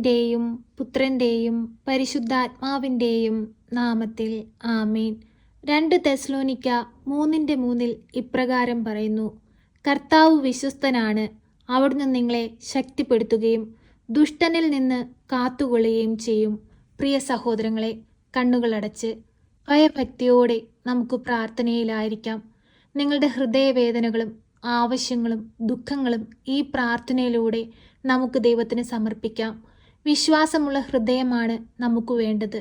പിതാവിൻ്റെയും പുത്രൻ്റെയും പരിശുദ്ധാത്മാവിൻ്റെയും നാമത്തിൽ ആമേൻ. 2 തെസ്സലോനിക്ക 3:3 ഇപ്രകാരം പറയുന്നു: കർത്താവ് വിശ്വസ്തനാണ്, അവിടുന്ന് നിങ്ങളെ ശക്തിപ്പെടുത്തുകയും ദുഷ്ടനിൽ നിന്ന് കാത്തുകൊള്ളുകയും ചെയ്യും. പ്രിയ സഹോദരങ്ങളെ, കണ്ണുകളടച്ച് ഭയഭക്തിയോടെ നമുക്ക് പ്രാർത്ഥനയിലായിരിക്കാം. നിങ്ങളുടെ ഹൃദയവേദനകളും ആവശ്യങ്ങളും ദുഃഖങ്ങളും ഈ പ്രാർത്ഥനയിലൂടെ നമുക്ക് ദൈവത്തിന് സമർപ്പിക്കാം. വിശ്വാസമുള്ള ഹൃദയമാണ് നമുക്ക് വേണ്ടത്.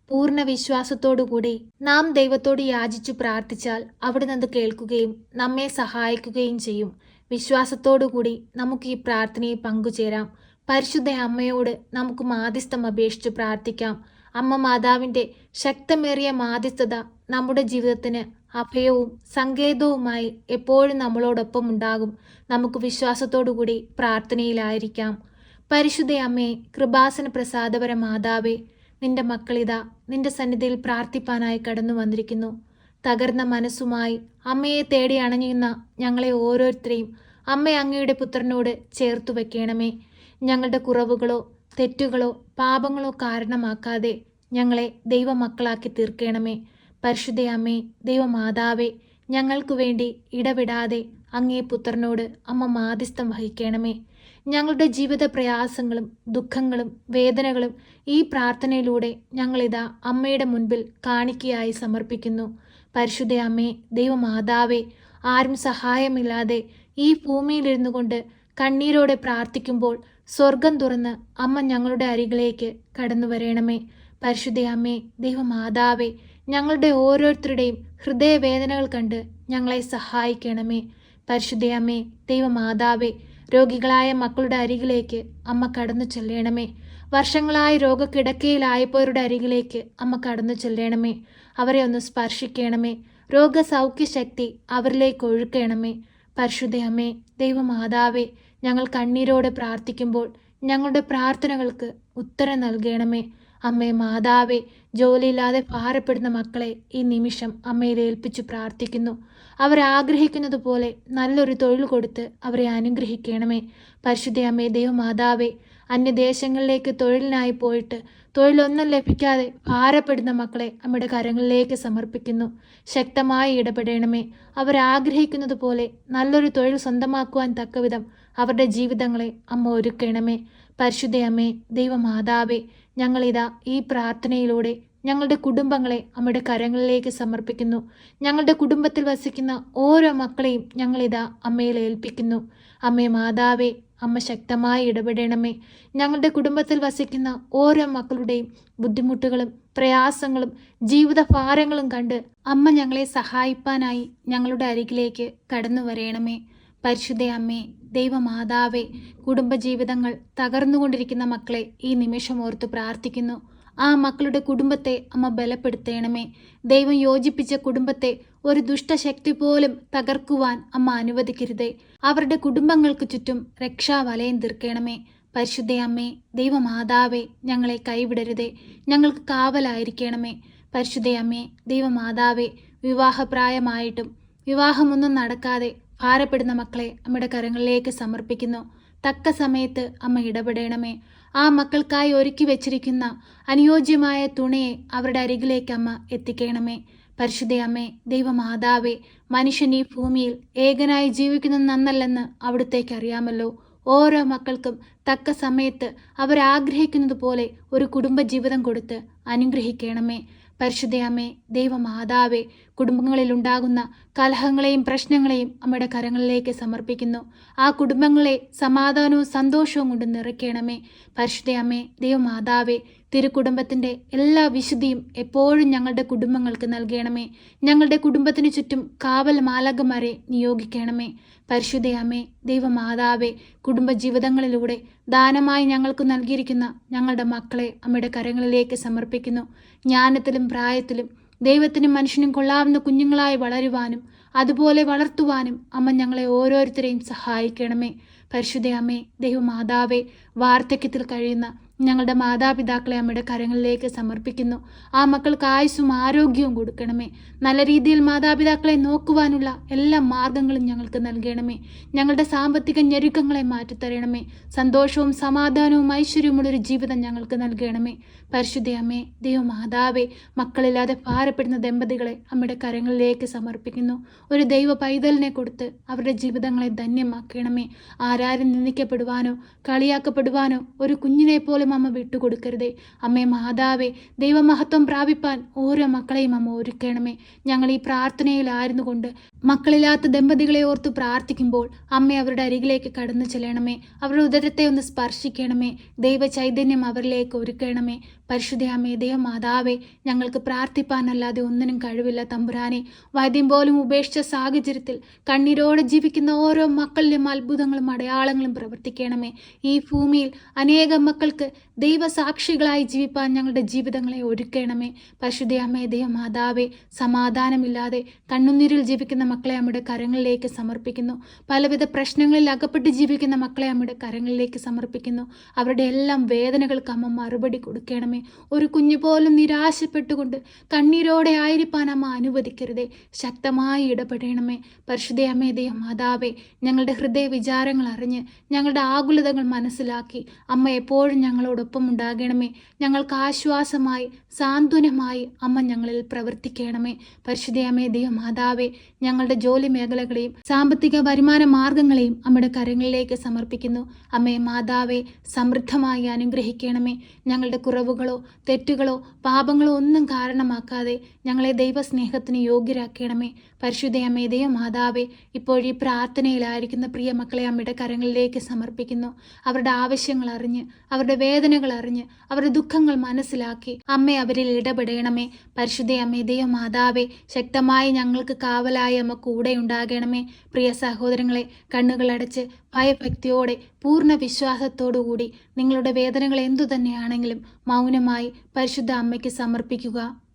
പൂർണ്ണ വിശ്വാസത്തോടുകൂടി നാം ദൈവത്തോട് യാചിച്ചു പ്രാർത്ഥിച്ചാൽ അവിടുന്ന് അത് കേൾക്കുകയും നമ്മെ സഹായിക്കുകയും ചെയ്യും. വിശ്വാസത്തോടുകൂടി നമുക്ക് ഈ പ്രാർത്ഥനയിൽ പങ്കുചേരാം. പരിശുദ്ധ അമ്മയോട് നമുക്ക് മാധ്യസ്ഥം അപേക്ഷിച്ച് പ്രാർത്ഥിക്കാം. അമ്മ മാതാവിൻ്റെ ശക്തമേറിയ മാധ്യസ്ഥത നമ്മുടെ ജീവിതത്തിന് അഭയവും സങ്കേതവുമായി എപ്പോഴും നമ്മളോടൊപ്പം ഉണ്ടാകും. നമുക്ക് വിശ്വാസത്തോടുകൂടി പ്രാർത്ഥനയിലായിരിക്കാം. പരിശുദ്ധ അമ്മേ, കൃപാസന പ്രസാദപര മാതാവേ, നിന്റെ മക്കളിതാ നിന്റെ സന്നിധിയിൽ പ്രാർത്ഥിപ്പാനായി കടന്നു വന്നിരിക്കുന്നു. തകർന്ന മനസ്സുമായി അമ്മയെ തേടി അണഞ്ഞുന്ന ഞങ്ങളെ ഓരോരുത്തരെയും അമ്മ അങ്ങയുടെ പുത്രനോട് ചേർത്തു വയ്ക്കണമേ. ഞങ്ങളുടെ കുറവുകളോ തെറ്റുകളോ പാപങ്ങളോ കാരണമാക്കാതെ ഞങ്ങളെ ദൈവമക്കളാക്കി തീർക്കണമേ. പരിശുദ്ധ അമ്മേ, ദൈവമാതാവേ, ഞങ്ങൾക്ക് വേണ്ടി ഇടവിടാതെ അങ്ങേ പുത്രനോട് അമ്മ മാധ്യസ്ഥം വഹിക്കണമേ. ഞങ്ങളുടെ ജീവിത പ്രയാസങ്ങളും ദുഃഖങ്ങളും വേദനകളും ഈ പ്രാർത്ഥനയിലൂടെ ഞങ്ങളിതാ അമ്മയുടെ മുൻപിൽ കാണിക്കയായി സമർപ്പിക്കുന്നു. പരിശുദ്ധ അമ്മേ, ദൈവമാതാവേ, ആരും സഹായമില്ലാതെ ഈ ഭൂമിയിലിരുന്നു കൊണ്ട് കണ്ണീരോടെ പ്രാർത്ഥിക്കുമ്പോൾ സ്വർഗം തുറന്ന് അമ്മ ഞങ്ങളുടെ അരികിലേക്ക് കടന്നു വരണമേ. പരിശുദ്ധ അമ്മേ, ദൈവമാതാവേ, ഞങ്ങളുടെ ഓരോരുത്തരുടെയും ഹൃദയവേദനകൾ കണ്ട് ഞങ്ങളെ സഹായിക്കണമേ. പരിശുദ്ധ അമ്മേ, ദൈവമാതാവേ, രോഗികളായ മക്കളുടെ അരികിലേക്ക് അമ്മ കടന്നു ചെല്ലണമേ. വർഷങ്ങളായി രോഗക്കിടക്കയിലായപ്പോരുടെ അരികിലേക്ക് അമ്മ കടന്നു ചെല്ലണമേ. അവരെ ഒന്ന് സ്പർശിക്കണമേ. രോഗസൗഖ്യശക്തി അവരിലേക്ക് ഒഴുക്കണമേ. പരിശുദ്ധ അമ്മേ, ദൈവമാതാവേ, ഞങ്ങൾ കണ്ണീരോടെ പ്രാർത്ഥിക്കുമ്പോൾ ഞങ്ങളുടെ പ്രാർത്ഥനകൾക്ക് ഉത്തരം നൽകണമേ. അമ്മേ മാതാവേ, ജോലിയില്ലാതെ ഭാരപ്പെടുന്ന മക്കളെ ഈ നിമിഷം അമ്മയിൽ ഏൽപ്പിച്ചു പ്രാർത്ഥിക്കുന്നു. അവരാഗ്രഹിക്കുന്നത് പോലെ നല്ലൊരു തൊഴിൽ കൊടുത്ത് അവരെ അനുഗ്രഹിക്കണമേ. പരിശുദ്ധ അമ്മേ, ദൈവമാതാവേ, അന്യദേശങ്ങളിലേക്ക് തൊഴിലിനായി പോയിട്ട് തൊഴിലൊന്നും ലഭിക്കാതെ ഭാരപ്പെടുന്ന മക്കളെ അമ്മയുടെ കരങ്ങളിലേക്ക് സമർപ്പിക്കുന്നു. ശക്തമായി ഇടപെടണമേ. അവരാഗ്രഹിക്കുന്നത് പോലെ നല്ലൊരു തൊഴിൽ സ്വന്തമാക്കുവാൻ തക്കവിധം അവരുടെ ജീവിതങ്ങളെ അമ്മ ഒരുക്കണമേ. പരിശുദ്ധ അമ്മേ, ദൈവമാതാവേ, ഞങ്ങളിതാ ഈ പ്രാർത്ഥനയിലൂടെ ഞങ്ങളുടെ കുടുംബങ്ങളെ അമ്മയുടെ കരങ്ങളിലേക്ക് സമർപ്പിക്കുന്നു. ഞങ്ങളുടെ കുടുംബത്തിൽ വസിക്കുന്ന ഓരോ മക്കളെയും ഞങ്ങളിതാ അമ്മയിൽ ഏൽപ്പിക്കുന്നു. അമ്മേ മാതാവേ, അമ്മ ശക്തമായി ഇടപെടണമേ. ഞങ്ങളുടെ കുടുംബത്തിൽ വസിക്കുന്ന ഓരോ മക്കളുടെയും ബുദ്ധിമുട്ടുകളും പ്രയാസങ്ങളും ജീവിത ഭാരങ്ങളും കണ്ട് അമ്മ ഞങ്ങളെ സഹായിപ്പാനായി ഞങ്ങളുടെ അരികിലേക്ക് കടന്നു വരയണമേ. പരിശുദ്ധ അമ്മേ, ദൈവമാതാവേ, കുടുംബജീവിതങ്ങൾ തകർന്നുകൊണ്ടിരിക്കുന്ന മക്കളെ ഈ നിമിഷം ഓർത്ത് പ്രാർത്ഥിക്കുന്നു. ആ മക്കളുടെ കുടുംബത്തെ അമ്മ ബലപ്പെടുത്തണമേ. ദൈവം യോജിപ്പിച്ച കുടുംബത്തെ ഒരു ദുഷ്ടശക്തി പോലും തകർക്കുവാൻ അമ്മ അനുവദിക്കരുതേ. അവരുടെ കുടുംബങ്ങൾക്ക് ചുറ്റും രക്ഷാവലയം തീർക്കണമേ. പരിശുദ്ധ അമ്മേ, ദൈവമാതാവേ, ഞങ്ങളെ കൈവിടരുതേ. ഞങ്ങൾക്ക് കാവലായിരിക്കണമേ. പരിശുദ്ധ അമ്മേ, ദൈവമാതാവേ, വിവാഹപ്രായമായിട്ടും വിവാഹമൊന്നും നടക്കാതെ ഭാരപ്പെടുന്ന മക്കളെ അമ്മയുടെ കരങ്ങളിലേക്ക് സമർപ്പിക്കുന്നു. തക്ക സമയത്ത് അമ്മ ഇടപെടണമേ. ആ മക്കൾക്കായി ഒരുക്കി വെച്ചിരിക്കുന്ന അനുയോജ്യമായ തുണയെ അവരുടെ അരികിലേക്ക് അമ്മ എത്തിക്കണമേ. പരിശുദ്ധ അമ്മേ, ദൈവമാതാവേ, മനുഷ്യൻ ഈ ഭൂമിയിൽ ഏകനായി ജീവിക്കുന്നത് നന്നല്ലെന്ന് അവിടുത്തേക്ക് അറിയാമല്ലോ. ഓരോ മക്കൾക്കും തക്ക സമയത്ത് അവരാഗ്രഹിക്കുന്നത് പോലെ ഒരു കുടുംബജീവിതം കൊടുത്ത് അനുഗ്രഹിക്കണമേ. പരിശുദ്ധ അമ്മേ, ദൈവമാതാവേ, കുടുംബങ്ങളിലുണ്ടാകുന്ന കലഹങ്ങളെയും പ്രശ്നങ്ങളെയും അമ്മയുടെ കരങ്ങളിലേക്ക് സമർപ്പിക്കുന്നു. ആ കുടുംബങ്ങളെ സമാധാനവും സന്തോഷവും കൊണ്ട് നിറയ്ക്കണമേ. പരിശുദ്ധ അമ്മേ, ദൈവമാതാവേ, തിരുക്കുടുംബത്തിൻ്റെ എല്ലാ വിശുദ്ധിയും എപ്പോഴും ഞങ്ങളുടെ കുടുംബങ്ങൾക്ക് നൽകണമേ. ഞങ്ങളുടെ കുടുംബത്തിന് ചുറ്റും കാവൽ മാലാഖമാരെ നിയോഗിക്കണമേ. പരിശുദ്ധ അമ്മേ, ദൈവമാതാവേ, കുടുംബജീവിതങ്ങളിലൂടെ ദാനമായി ഞങ്ങൾക്ക് നൽകിയിരിക്കുന്ന ഞങ്ങളുടെ മക്കളെ അമ്മയുടെ കരങ്ങളിലേക്ക് സമർപ്പിക്കുന്നു. ജ്ഞാനത്തിലും പ്രായത്തിലും ദൈവത്തിനും മനുഷ്യനും കൊള്ളാവുന്ന കുഞ്ഞുങ്ങളായി വളരുവാനും അതുപോലെ വളർത്തുവാനും അമ്മ ഞങ്ങളെ ഓരോരുത്തരെയും സഹായിക്കണമേ. പരിശുദ്ധ അമ്മേ, ദൈവമാതാവേ, വാർദ്ധക്യത്തിൽ കഴിയുന്ന ഞങ്ങളുടെ മാതാപിതാക്കളെ അമ്മയുടെ കരങ്ങളിലേക്ക് സമർപ്പിക്കുന്നു. ആ മക്കൾക്ക് ആയുസ്സും ആരോഗ്യവും കൊടുക്കണമേ. നല്ല രീതിയിൽ മാതാപിതാക്കളെ നോക്കുവാനുള്ള എല്ലാ മാർഗങ്ങളും ഞങ്ങൾക്ക് നൽകണമേ. ഞങ്ങളുടെ സാമ്പത്തിക ഞെരുക്കങ്ങളെ മാറ്റിത്തരണമേ. സന്തോഷവും സമാധാനവും ഐശ്വര്യവുമുള്ളൊരു ജീവിതം ഞങ്ങൾക്ക് നൽകണമേ. പരിശുദ്ധ അമ്മേ, ദൈവമാതാവേ, മക്കളില്ലാതെ ഭാരപ്പെടുന്ന ദമ്പതികളെ അമ്മയുടെ കരങ്ങളിലേക്ക് സമർപ്പിക്കുന്നു. ഒരു ദൈവ പൈതലിനെ കൊടുത്ത് അവരുടെ ജീവിതങ്ങളെ ധന്യമാക്കണമേ. ആരാരും നിന്ദിക്കപ്പെടുവാനോ കളിയാക്കപ്പെടുവാനോ ഒരു കുഞ്ഞിനെ പോലും അമ്മ വിട്ടുകൊടുക്കരുതേ. അമ്മേ മാതാവേ, ദൈവമഹത്വം പ്രാപിപ്പാൻ ഓരോ മക്കളെയും അമ്മ ഒരുക്കണമേ. ഞങ്ങൾ ഈ പ്രാർത്ഥനയിലായിരുന്നു കൊണ്ട് മക്കളില്ലാത്ത ദമ്പതികളെ ഓർത്ത് പ്രാർത്ഥിക്കുമ്പോൾ അമ്മ അവരുടെ അരികിലേക്ക് കടന്നു ചെല്ലണമേ. അവരുടെ ഉദരത്തെ ഒന്ന് സ്പർശിക്കണമേ. ദൈവ ചൈതന്യം അവരിലേക്ക് ഒരുക്കണമേ. പരിശുദ്ധ അമ്മേ, ദൈവമാതാവേ, ഞങ്ങൾക്ക് പ്രാർത്ഥിപ്പാനല്ലാതെ ഒന്നിനും കഴിവില്ല തമ്പുരാനെ. വൈദ്യം പോലും ഉപേക്ഷിച്ച സാഹചര്യത്തിൽ കണ്ണീരോടെ ജീവിക്കുന്ന ഓരോ മക്കളിലും അത്ഭുതങ്ങളും അടയാളങ്ങളും പ്രവർത്തിക്കണമേ. ഈ ഭൂമിയിൽ അനേകം മക്കൾക്ക് ദൈവസാക്ഷികളായി ജീവിപ്പാൻ ഞങ്ങളുടെ ജീവിതങ്ങളെ ഒരുക്കണമേ. പരിശുദ്ധ അമ്മേ, ദൈവമാതാവേ, സമാധാനമില്ലാതെ കണ്ണുനീരിൽ ജീവിക്കുന്ന മക്കളെ അമ്മയുടെ കരങ്ങളിലേക്ക് സമർപ്പിക്കുന്നു. പലവിധ പ്രശ്നങ്ങളിൽ അകപ്പെട്ട് ജീവിക്കുന്ന മക്കളെ അമ്മയുടെ കരങ്ങളിലേക്ക് സമർപ്പിക്കുന്നു. അവരുടെ എല്ലാം വേദനകൾക്ക് അമ്മ മറുപടി കൊടുക്കണമേ. ഒരു കുഞ്ഞു പോലും നിരാശപ്പെട്ടുകൊണ്ട് കണ്ണീരോടെ ആയിരിക്കാൻ അമ്മ അനുവദിക്കരുതേ. ശക്തമായി ഇടപെടണമേ. പരിശുദ്ധ അമ്മേ, ദൈവമാതാവേ, ഞങ്ങളുടെ ഹൃദയ വിചാരങ്ങൾ അറിഞ്ഞ് ഞങ്ങളുടെ ആകുലതകൾ മനസ്സിലാക്കി അമ്മ എപ്പോഴും ഞങ്ങളോടൊപ്പം ഉണ്ടാകണമേ. ഞങ്ങൾക്ക് ആശ്വാസമായി സാന്ത്വനമായി അമ്മ ഞങ്ങളിൽ പ്രവർത്തിക്കണമേ. പരിശുദ്ധ അമ്മേ, ദൈവമാതാവേ, ഞങ്ങളുടെ ജോലി മേഖലകളെയും സാമ്പത്തിക വരുമാന മാർഗങ്ങളെയും അമ്മയുടെ കരങ്ങളിലേക്ക് സമർപ്പിക്കുന്നു. അമ്മേ മാതാവേ, സമൃദ്ധമായി അനുഗ്രഹിക്കണമേ. ഞങ്ങളുടെ കുറവുകളോ തെറ്റുകളോ പാപങ്ങളോ ഒന്നും കാരണമാക്കാതെ ഞങ്ങളെ ദൈവസ്നേഹത്തിന് യോഗ്യരാക്കണമേ. പരിശുദ്ധ അമ്മേ, ദൈവമാതാവേ, ഇപ്പോഴീ പ്രാർത്ഥനയിലായിരിക്കുന്ന പ്രിയ മക്കളെ അമ്മയുടെ കരങ്ങളിലേക്ക് സമർപ്പിക്കുന്നു. അവരുടെ ആവശ്യങ്ങൾ അറിഞ്ഞ് അവരുടെ വേദനകൾ അറിഞ്ഞ് അവരുടെ ദുഃഖങ്ങൾ മനസ്സിലാക്കി അമ്മ അവരിൽ ഇടപെടണമേ. പരിശുദ്ധ അമ്മേ, ദൈവമാതാവേ, ശക്തമായി ഞങ്ങൾക്ക് കാവലായി അമ്മ കൂടെ ഉണ്ടാകണമേ. പ്രിയ സഹോദരങ്ങളെ, കണ്ണുകളടച്ച് ഭയഭക്തിയോടെ പൂർണ്ണ വിശ്വാസത്തോടുകൂടി നിങ്ങളുടെ വേദനകൾ എന്തു തന്നെയാണെങ്കിലും മൗനമായി പരിശുദ്ധ അമ്മയ്ക്ക് സമർപ്പിക്കുക.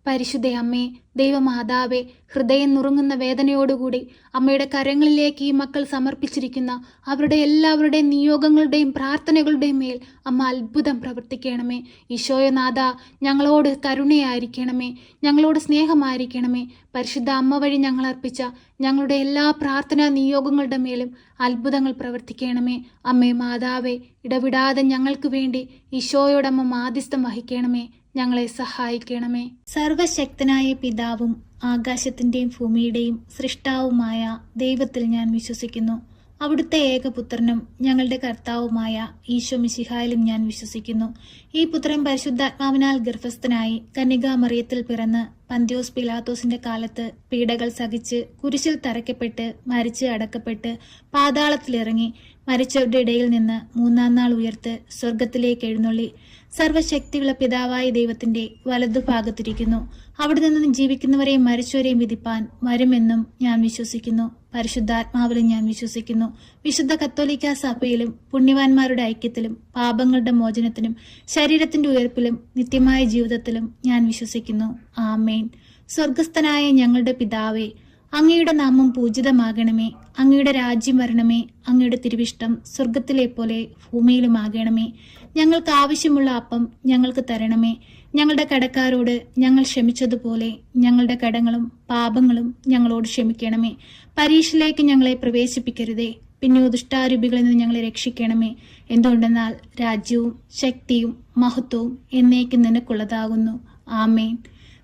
പരിശുദ്ധ അമ്മേ, ദൈവമാതാവേ, ഹൃദയം നുറുങ്ങുന്ന വേദനയോടുകൂടി അമ്മയുടെ കരങ്ങളിലേക്ക് ഈ മക്കൾ സമർപ്പിച്ചിരിക്കുന്ന അവരുടെ എല്ലാവരുടെയും നിയോഗങ്ങളുടെയും പ്രാർത്ഥനകളുടെയും മേൽ അമ്മ അത്ഭുതം പ്രവർത്തിക്കണമേ. ഈശോയനാഥ, ഞങ്ങളോട് കരുണയായിരിക്കണമേ. ഞങ്ങളോട് സ്നേഹമായിരിക്കണമേ. പരിശുദ്ധ അമ്മ വഴി ഞങ്ങൾ അർപ്പിച്ച ഞങ്ങളുടെ എല്ലാ പ്രാർത്ഥനാ നിയോഗങ്ങളുടെ മേലും അത്ഭുതങ്ങൾ പ്രവർത്തിക്കണമേ. അമ്മേ മാതാവേ, ഇടവിടാതെ ഞങ്ങൾക്ക് വേണ്ടി ഈശോയോടമ്മ മാധ്യസ്ഥം വഹിക്കണമേ. ഞങ്ങളെ സഹായിക്കണമേ. സർവശക്തനായ പിതാവും ആകാശത്തിൻ്റെയും ഭൂമിയുടെയും സൃഷ്ടാവുമായ ദൈവത്തിൽ ഞാൻ വിശ്വസിക്കുന്നു. അവിടുത്തെ ഏകപുത്രനും ഞങ്ങളുടെ കർത്താവുമായ ഈശോ മിശിഹായിലും ഞാൻ വിശ്വസിക്കുന്നു. ഈ പുത്രൻ പരിശുദ്ധാത്മാവിനാൽ ഗർഭസ്ഥനായി കന്യകാമറിയത്തിൽ പിറന്ന് പന്ത്യോസ് പിലാത്തോസിന്റെ കാലത്ത് പീഡകൾ സഹിച്ച് കുരിശിൽ തറയ്ക്കപ്പെട്ട് മരിച്ച് അടക്കപ്പെട്ട് പാതാളത്തിലിറങ്ങി മരിച്ചവരുടെ ഇടയിൽ നിന്ന് മൂന്നാം നാൾ ഉയർത്ത് സ്വർഗത്തിലേക്ക് എഴുന്നള്ളി സർവശക്തിയുള്ള പിതാവായ ദൈവത്തിന്റെ വലതുഭാഗത്തിരിക്കുന്നു. അവിടെ നിന്നും ജീവിക്കുന്നവരെയും മരിച്ചവരെയും വിധിപ്പാൻ വരുമെന്നും ഞാൻ വിശ്വസിക്കുന്നു. പരിശുദ്ധാത്മാവിലും ഞാൻ വിശ്വസിക്കുന്നു. വിശുദ്ധ കത്തോലിക്കാ സഭയിലും പുണ്യവാന്മാരുടെ ഐക്യത്തിലും പാപങ്ങളുടെ മോചനത്തിനും ശരീരത്തിന്റെ ഉയർപ്പിലും നിത്യമായ ജീവിതത്തിലും ഞാൻ വിശ്വസിക്കുന്നു. ആമേൻ. സ്വർഗസ്ഥനായ ഞങ്ങളുടെ പിതാവേ, അങ്ങയുടെ നാമം പൂജിതമാകണമേ. അങ്ങയുടെ രാജ്യം വരണമേ. അങ്ങയുടെ തിരുവിഷ്ടം സ്വർഗത്തിലെ പോലെ ഭൂമിയിലുമാകണമേ. ഞങ്ങൾക്ക് ആവശ്യമുള്ള അപ്പം ഞങ്ങൾക്ക് തരണമേ. ഞങ്ങളുടെ കടക്കാരോട് ഞങ്ങൾ ക്ഷമിച്ചതുപോലെ ഞങ്ങളുടെ കടങ്ങളും പാപങ്ങളും ഞങ്ങളോട് ക്ഷമിക്കണമേ. പരീക്ഷയിലേക്ക് ഞങ്ങളെ പ്രവേശിപ്പിക്കരുതേ, പിന്നെയോ ദുഷ്ടാരൂപികളിൽ നിന്ന് ഞങ്ങളെ രക്ഷിക്കണമേ. എന്തുകൊണ്ടെന്നാൽ രാജ്യവും ശക്തിയും മഹത്വവും എന്നേക്കും നിനക്കുള്ളതാകുന്നു. ആമേൻ.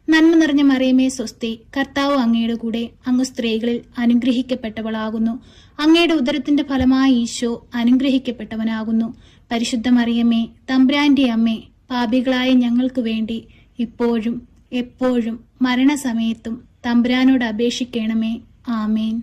നന്മ നിറഞ്ഞ മറിയമേ സ്വസ്തി, കർത്താവ് അങ്ങയുടെ കൂടെ, അങ്ങ് സ്ത്രീകളിൽ അനുഗ്രഹിക്കപ്പെട്ടവളാകുന്നു. അങ്ങയുടെ ഉദരത്തിന്റെ ഫലമായി ഈശോ അനുഗ്രഹിക്കപ്പെട്ടവനാകുന്നു. പരിശുദ്ധ മറിയമേ, തമ്പുരാന്റെ അമ്മേ, പാപികളായ ഞങ്ങൾക്ക് വേണ്ടി ഇപ്പോഴും എപ്പോഴും മരണസമയത്തും തമ്പുരാനോട് അപേക്ഷിക്കണമേ. ആമേൻ.